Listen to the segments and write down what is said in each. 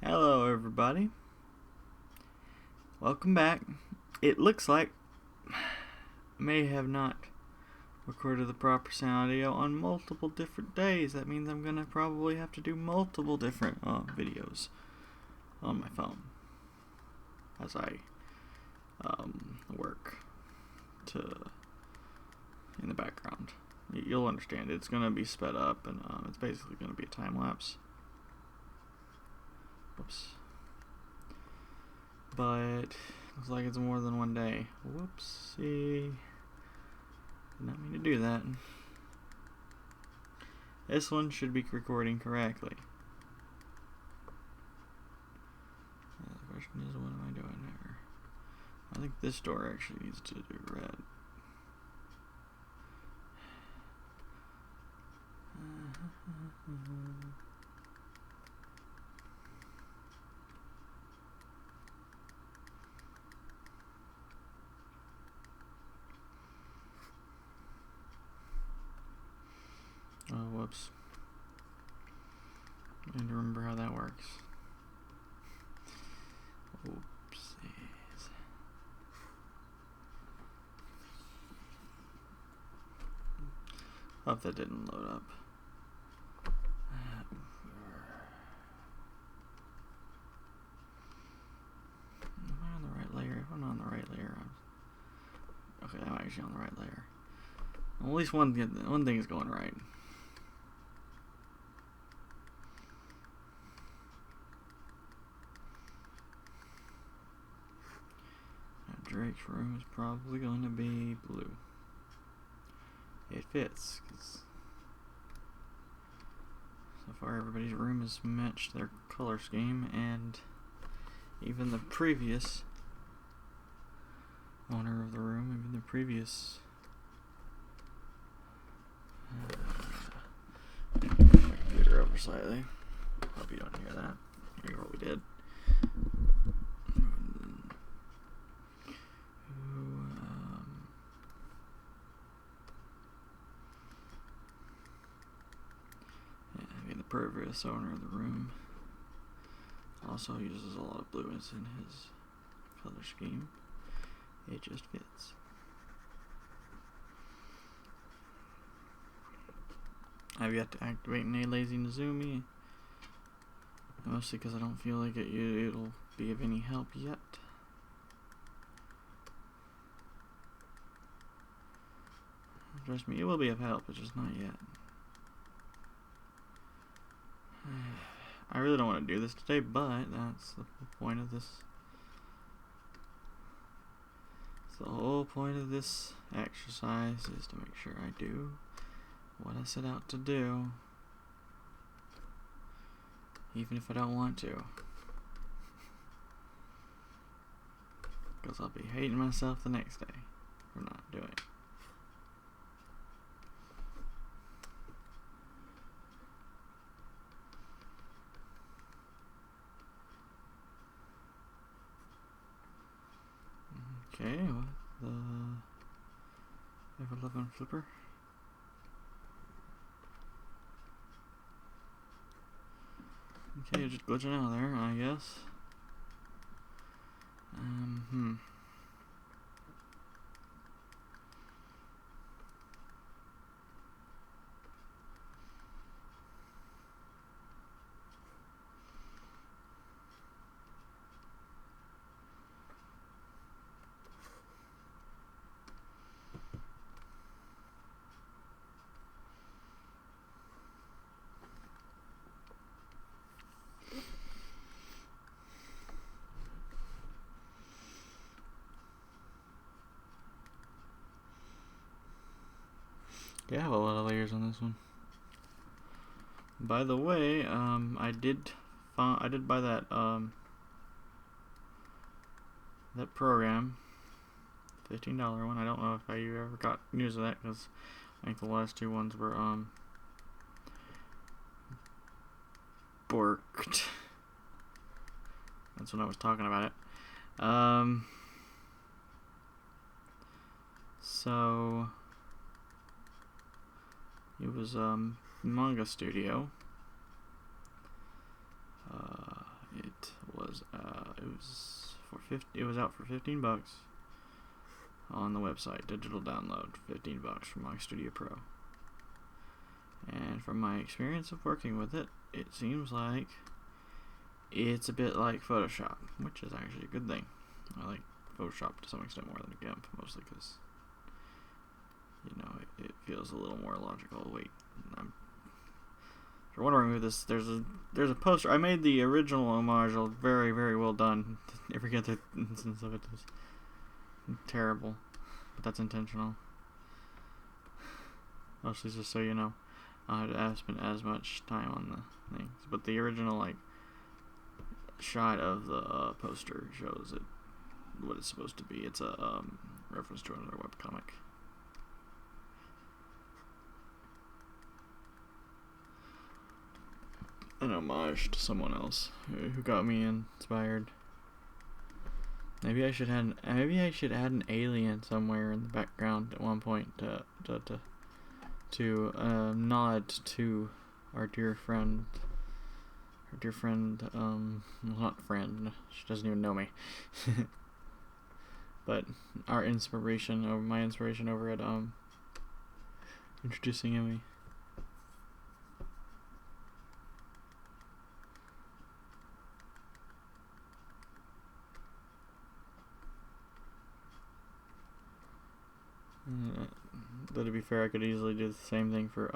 Hello everybody, welcome back. It looks like I may have not recorded the proper sound audio on multiple different days. That means I'm gonna probably have to do multiple different videos on my phone as I work in the background. You'll understand. It's gonna be sped up, and it's basically gonna be a time lapse. Whoops. But looks like it's more than one day. Whoopsie. Did not mean to do that. This one should be recording correctly. The question is, what am I doing here? I think this door actually needs to do red. Oh, whoops. I need to remember how that works. Oopsies. Hope that didn't load up. Am I on the right layer? If I'm not on the right layer, okay, I'm actually on the right layer. Well, at least one thing is going right. Drake's room is probably going to be blue. It fits, because so far everybody's room has matched their color scheme, and even the previous owner of the room, even the previous my computer over slightly. Hope you don't hear that. Hear what we did. Previous owner of the room also uses a lot of blues in his color scheme. It just fits. I've yet to activate NSinR8, mostly because I don't feel like it'll be of any help yet. Trust me, it will be of help, it's just not yet. I really don't want to do this today, but that's the point of this. So the whole point of this exercise is to make sure I do what I set out to do, even if I don't want to. Because I'll be hating myself the next day for not doing it. Okay, what the ever-loving flipper? Okay, you're just glitching out there, I guess. Yeah, I have a lot of layers on this one. By the way, I did buy that that program, $15 one. I don't know if you ever got news of that, because I think the last two ones were borked. That's when I was talking about it. So it was Manga Studio. It was out for $15 on the website. Digital download, $15 from Manga Studio Pro. And from my experience of working with it, it seems like it's a bit like Photoshop, which is actually a good thing. I like Photoshop to some extent more than GIMP, mostly because, you know, it feels a little more logical. Wait, if you're wondering who this, there's a poster. I made the original homage. Very, very well done. Every other instance of it is terrible, but that's intentional. Mostly just so you know, I haven't spent as much time on the things, but the original like shot of the poster shows it what it's supposed to be. It's a reference to another webcomic. An homage to someone else who got me inspired. Maybe I should add an alien somewhere in the background at one point to nod to our dear friend. Well, not friend. She doesn't even know me. But my inspiration over at IntroducingEmy. But to be fair, I could easily do the same thing for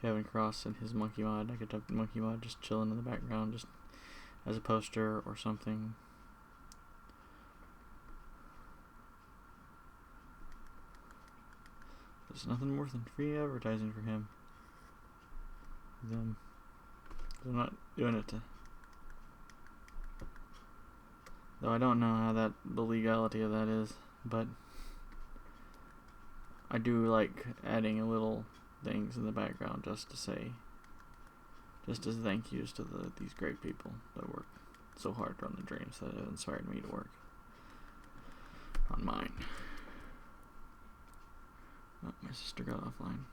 Kevin Cross and his monkey mod. I could have monkey mod just chilling in the background, just as a poster or something. There's nothing more than free advertising for him. I'm not doing it to. Though I don't know the legality of that is, but I do like adding a little things in the background just as thank yous to these great people that work so hard on the dreams that have inspired me to work on mine. Oh, my sister got offline.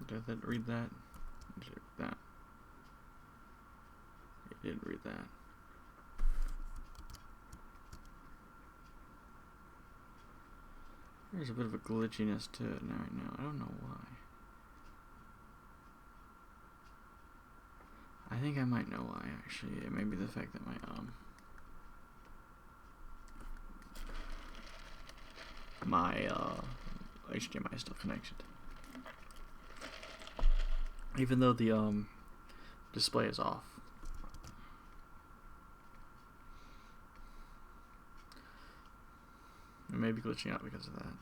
Did that read that? Did it read that? It did read that. There's a bit of a glitchiness to it right now. I don't know why. I think I might know why, actually. It may be the fact that my HDMI is still connected. Even though the display is off. It may be glitching out because of that.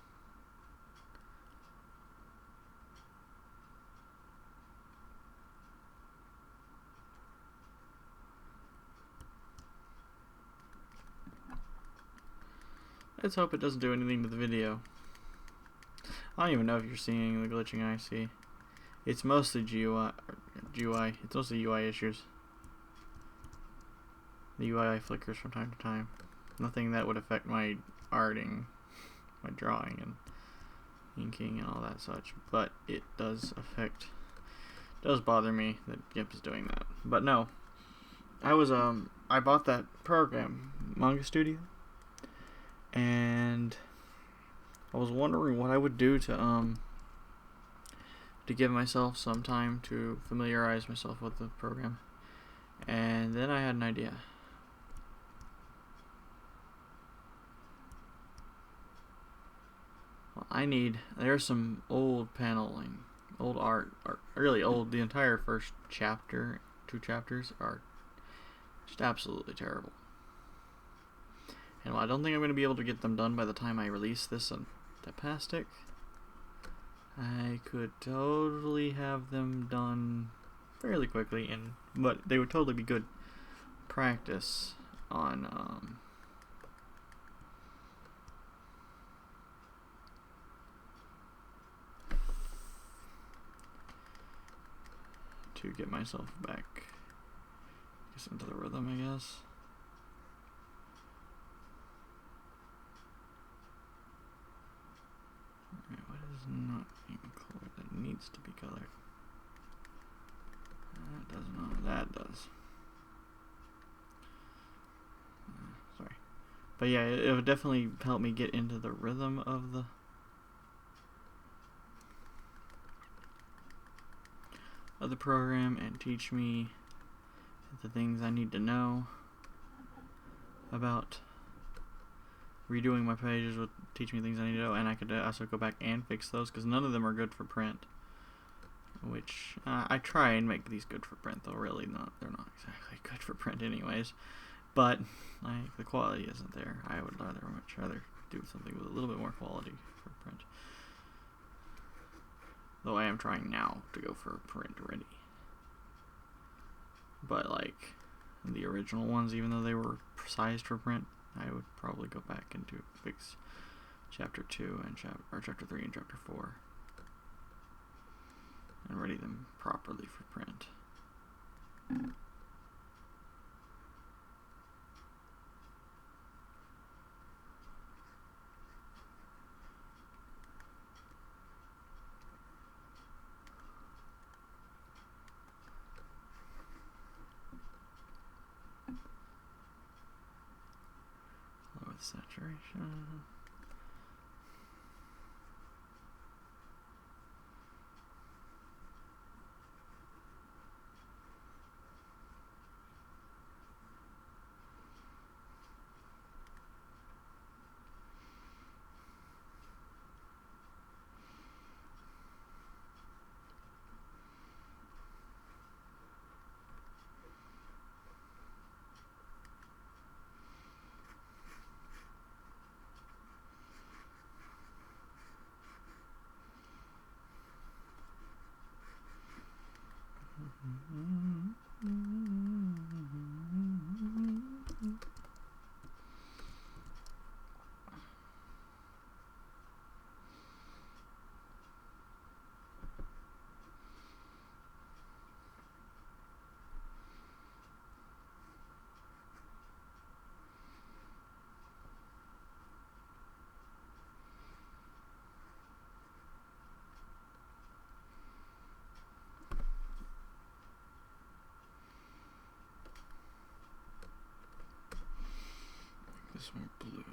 Let's hope it doesn't do anything to the video. I don't even know if you're seeing the glitching I see. It's mostly GUI. It's mostly UI issues. The UI flickers from time to time. Nothing that would affect my arting, my drawing and inking and all that such. But it does bother me that GIMP is doing that. But no, I bought that program, Manga Studio, and I was wondering what I would do to give myself some time to familiarize myself with the program. And then I had an idea. Well, there's some old paneling, old art, really old. The entire first chapter, 2 chapters are just absolutely terrible. And while I don't think I'm going to be able to get them done by the time I release this on Tapastic, I could totally have them done fairly quickly, but they would totally be good practice on to get myself back into the rhythm, I guess. Alright, what is not being colored that needs to be colored? That does not. That does. Sorry. But yeah, it would definitely help me get into the rhythm of the program and teach me the things I need to know about redoing my pages. Would teach me things I need to know, and I could also go back and fix those, because none of them are good for print, which I try and make these good for print, though really they're not exactly good for print anyways, but like the quality isn't there. I would much rather do something with a little bit more quality for print, though I am trying now to go for print ready. But like the original ones, even though they were sized for print, I would probably go back and fix chapter 2 and chapter 3 and chapter 4 and ready them properly for print. With saturation. This one blue.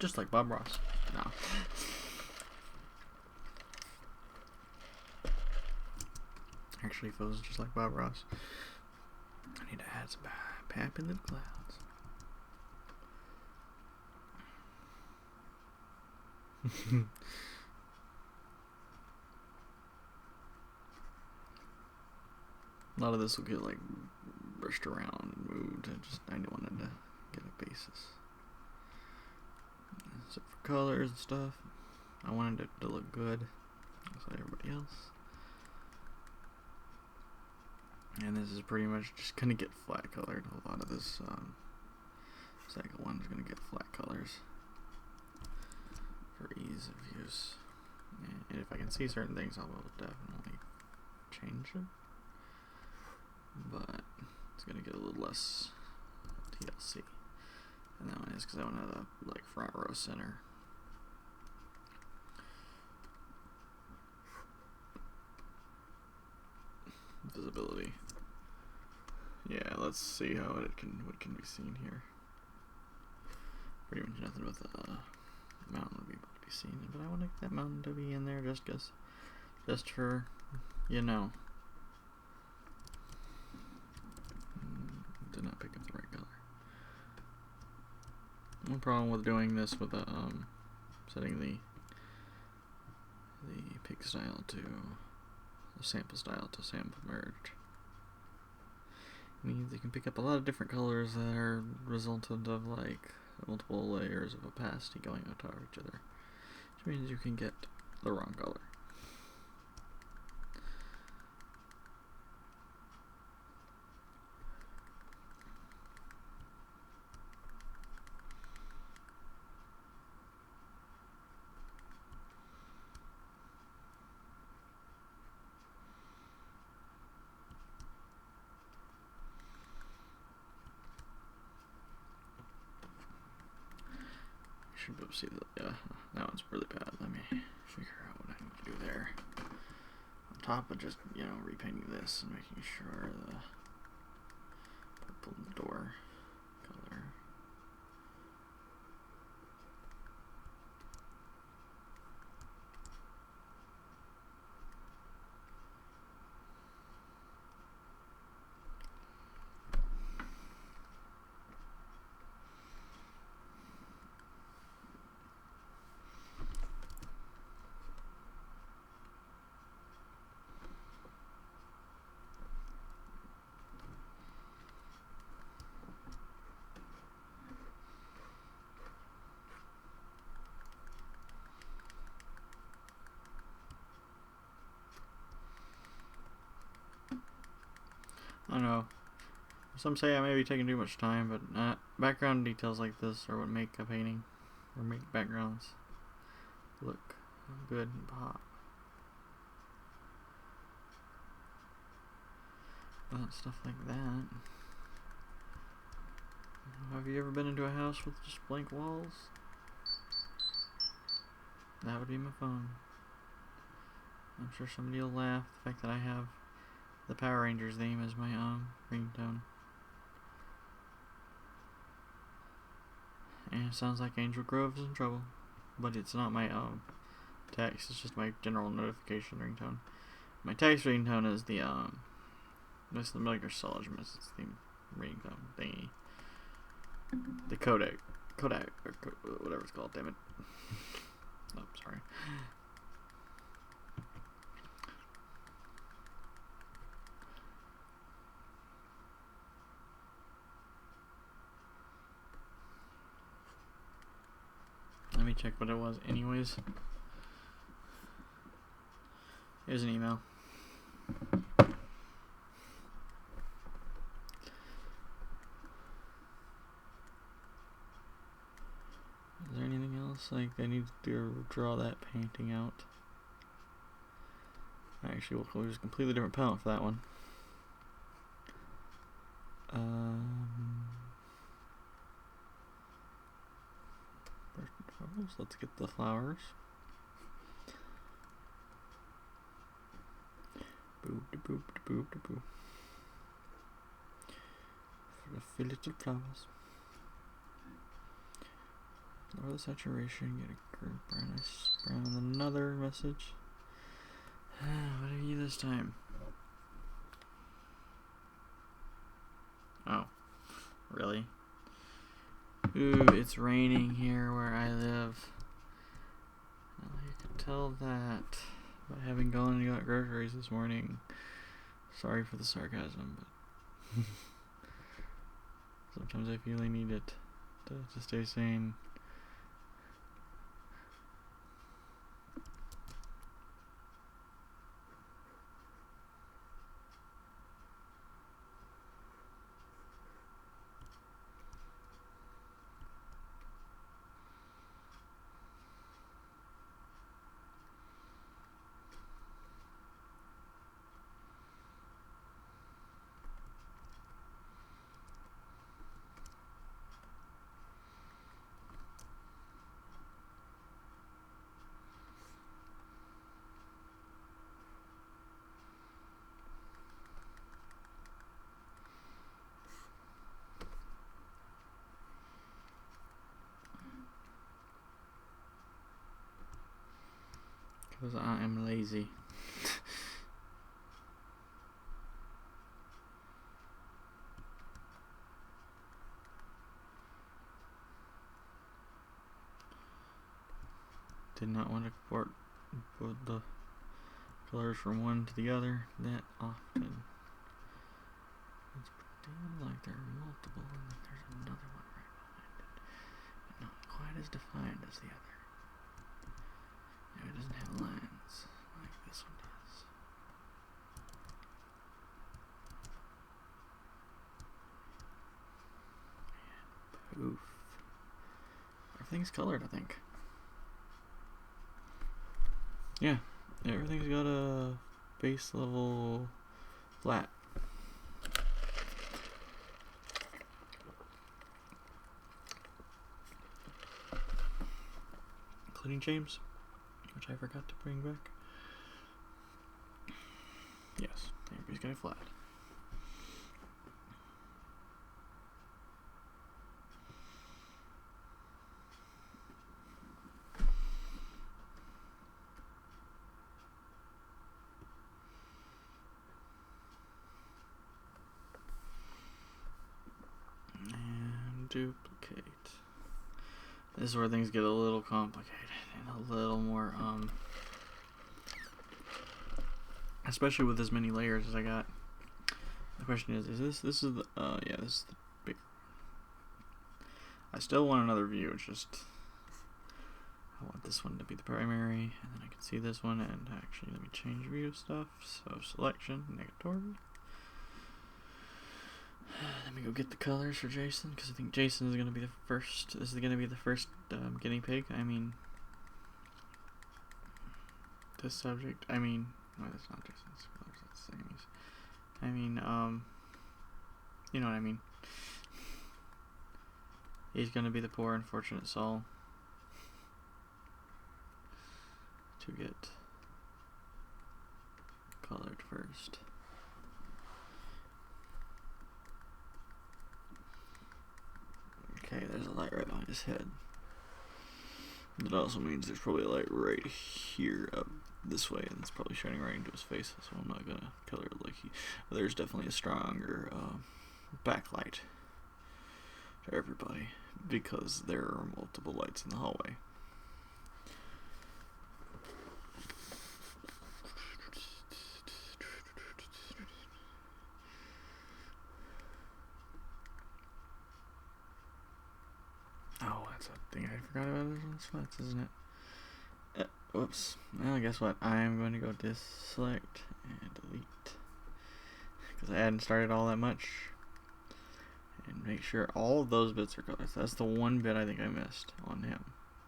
Just like Bob Ross. No. Actually, if it was just like Bob Ross, I need to add some pap into the clouds. A lot of this will get like brushed around and moved. I wanted to get a basis. So for colors and stuff, I wanted it to look good, just like everybody else. And this is pretty much just gonna get flat colored. A lot of this second one is gonna get flat colors for ease of use. And if I can see certain things, I will definitely change it. But it's gonna get a little less TLC. And that one is because I want to like front row center. Visibility. Yeah, let's see how what can be seen here. Pretty much nothing with the mountain would be able to be seen, but I want that mountain to be in there just for, you know. Did not pick up the right color. One problem with doing this with setting the pick style to the sample style to sample merge means you can pick up a lot of different colors that are resultant of like multiple layers of opacity going on top of each other, which means you can get the wrong color. Should be able to see that. Yeah, that one's really bad. Let me figure out what I need to do there. On top of just, you know, repainting this and making sure the purple door color. I don't know. Some say I may be taking too much time, but background details like this are what make a painting, or make backgrounds look good and pop. But stuff like that. Have you ever been into a house with just blank walls? That would be my phone. I'm sure somebody will laugh at the fact that I have the Power Rangers theme as my ringtone. And it sounds like Angel Grove's in trouble. But it's not my text, it's just my general notification ringtone. My text ringtone is the this is the Metal Gear Solid Message theme ringtone thingy. The Kodak or whatever it's called, damn it. Oh, sorry. Let me check what it was anyways. Here's an email. Is there anything else like I need to draw that painting out? Actually, we'll use a completely different palette for that one. Let's get the flowers. Boop de boop de boop de boop. For the few little flowers. Lower the saturation, get a nice brown. Another message. What are you this time? Oh, really? Ooh, it's raining here where I live. Well, you can tell that by having gone and got groceries this morning. Sorry for the sarcasm, but sometimes I feel I need it to stay sane. Because I am lazy. Did not want to put the colors from one to the other that often. It's pretty like there are multiple and then there's another one right behind it. But not quite as defined as the other. It doesn't have lines like this one does. And poof. Everything's colored, I think. Yeah, everything's got a base level flat. Including James, which I forgot to bring back. Yes, everybody's got it flat. And duplicate. This is where things get a little complicated and a little more, especially with as many layers as I got. The question is this is the, yeah, this is the big one. I still want another view, it's just, I want this one to be the primary, and then I can see this one, and actually let me change view stuff, so selection, negatory. Let me go get the colors for Jason, because I think Jason is going to be the first, this is going to be the first guinea pig, I mean, this subject, I mean, no, that's not Jason's colors, that's Amy's. I mean, you know what I mean. He's going to be the poor unfortunate soul to get colored first. Okay, there's a light right behind his head. That also means there's probably a light right here up this way, and it's probably shining right into his face, so I'm not gonna color it like he. There's definitely a stronger backlight to everybody because there are multiple lights in the hallway. Oh, that's a thing I forgot about. This one's sweats, isn't it? Whoops. Well, guess what? I'm going to go select and delete because I hadn't started all that much, and make sure all of those bits are colored. So that's the one bit I think I missed on him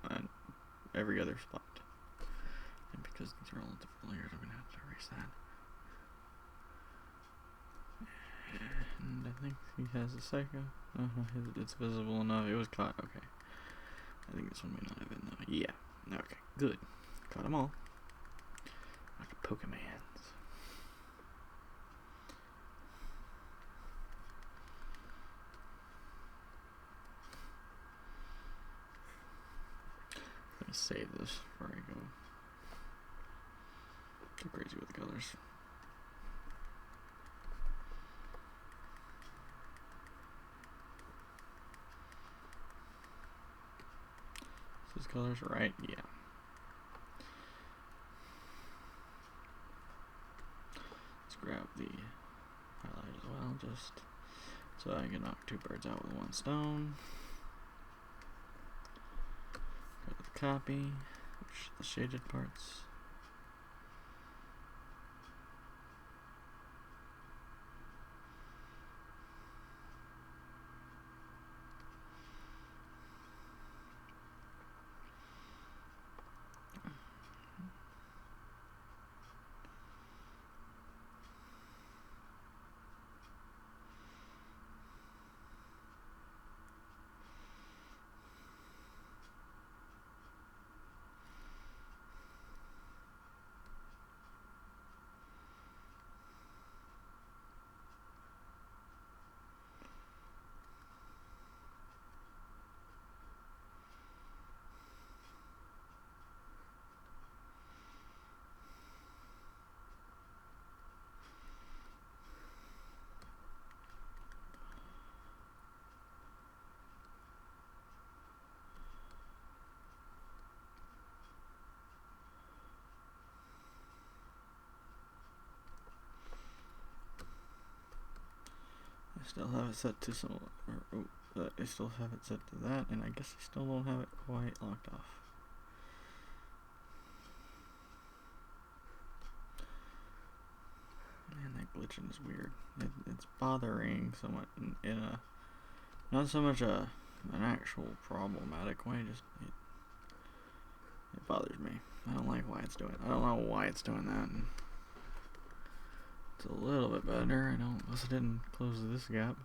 and every other spot. And because these are all different layers, I'm going to have to erase that. And I think he has a second. Oh, it's visible enough. It was caught. Okay. I think this one may not have been though. Yeah. Okay. Good. Caught them all. Like a Pokemans. save this before I go too crazy with the colors. These colors are right? Yeah. Let's grab the highlight as well, just so I can knock two birds out with one stone. Go to the copy, which the shaded parts. I still have it set to some, I still have it set to that, and I guess I still don't have it quite locked off. Man, that glitching is weird. It's bothering somewhat in a, not so much an actual problematic way, just it bothers me. I don't like why it's doing it. I don't know why it's doing that. It's a little bit better. Unless I didn't close this gap.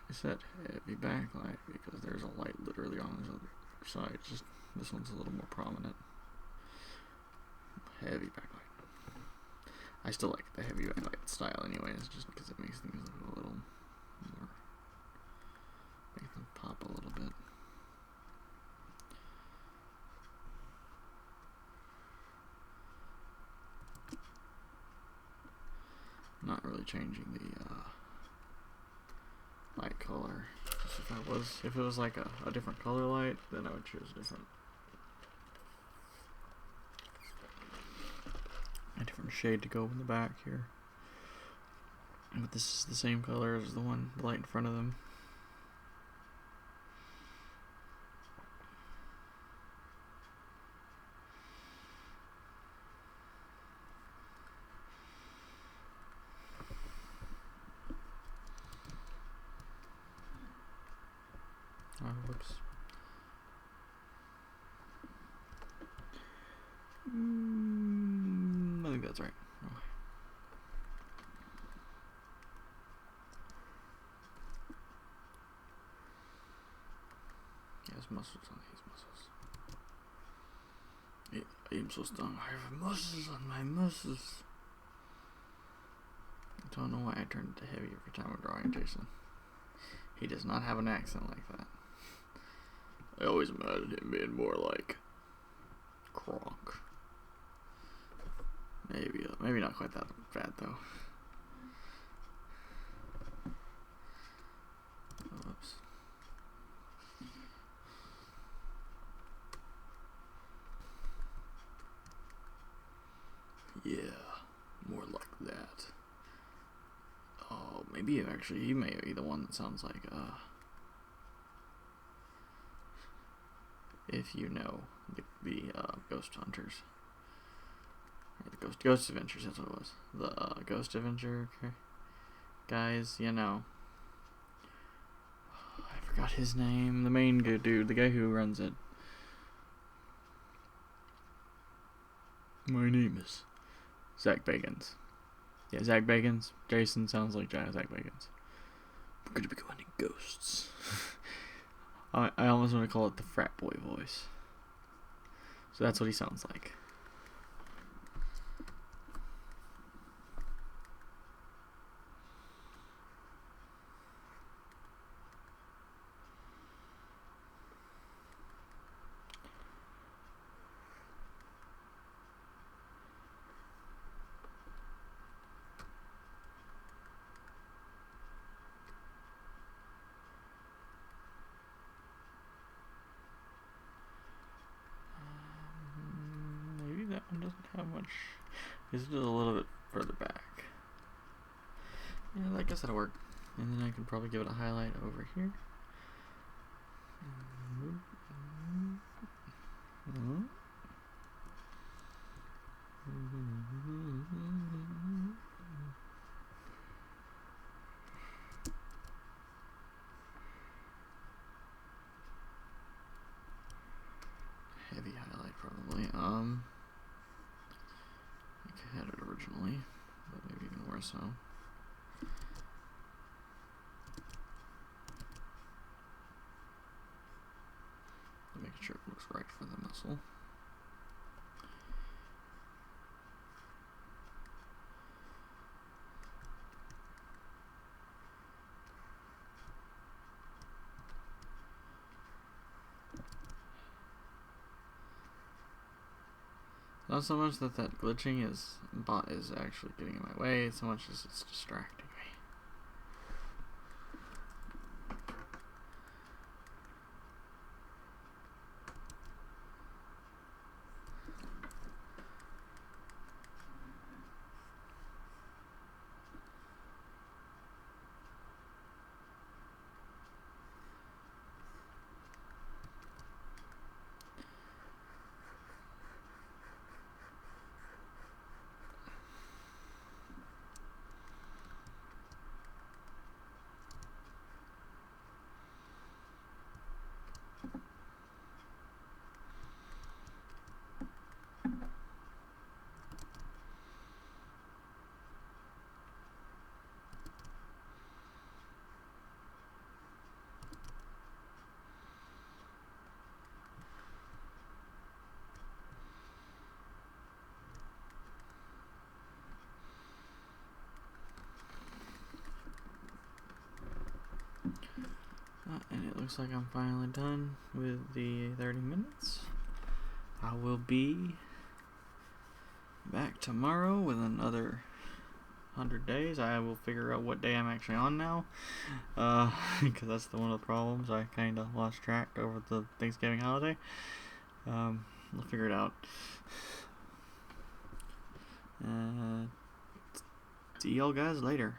I said heavy backlight because there's a light literally on this other side. Just this one's a little more prominent. Heavy backlight. I still like the heavy backlight style anyways, just because it makes things look a little more, make them pop a little bit. Not really changing the light color. Just if it was like a different color light, then I would choose a different shade to go in the back here. But this is the same color as the light in front of them. Oh, whoops. I think that's right. Oh. He has muscles on his muscles. I am so strong. I have muscles on my muscles. I don't know why I turned it to heavy every time I'm drawing Jason. He does not have an accent like that. I always imagined him being more like Kronk. Maybe not quite that bad though. Whoops. Yeah, more like that. Oh, maybe actually he may be the one that sounds like if you know the Ghost Hunters. Or the Ghost Adventures, that's what it was. The Ghost Adventure guys, you know. I forgot his name. The main good dude, the guy who runs it. My name is Zach Bagans. Yeah, Zach Bagans. Jason sounds like Zach Bagans. We're gonna be going to ghosts. I almost want to call it the frat boy voice. So that's what he sounds like. Maybe that one doesn't have much. It's just a little bit further back. Yeah, I guess that'll work. And then I can probably give it a highlight over here. Heavy highlight probably. Like I had it originally, but maybe even more so. Making sure it looks right for the muscle. Not so much that glitching is actually getting in my way, so much as it's distracting me. And it looks like I'm finally done with the 30 minutes. I will be back tomorrow with another 100 days. I will figure out what day I'm actually on now, because that's one of the problems. I kind of lost track over the Thanksgiving holiday. I'll figure it out. See y'all guys later.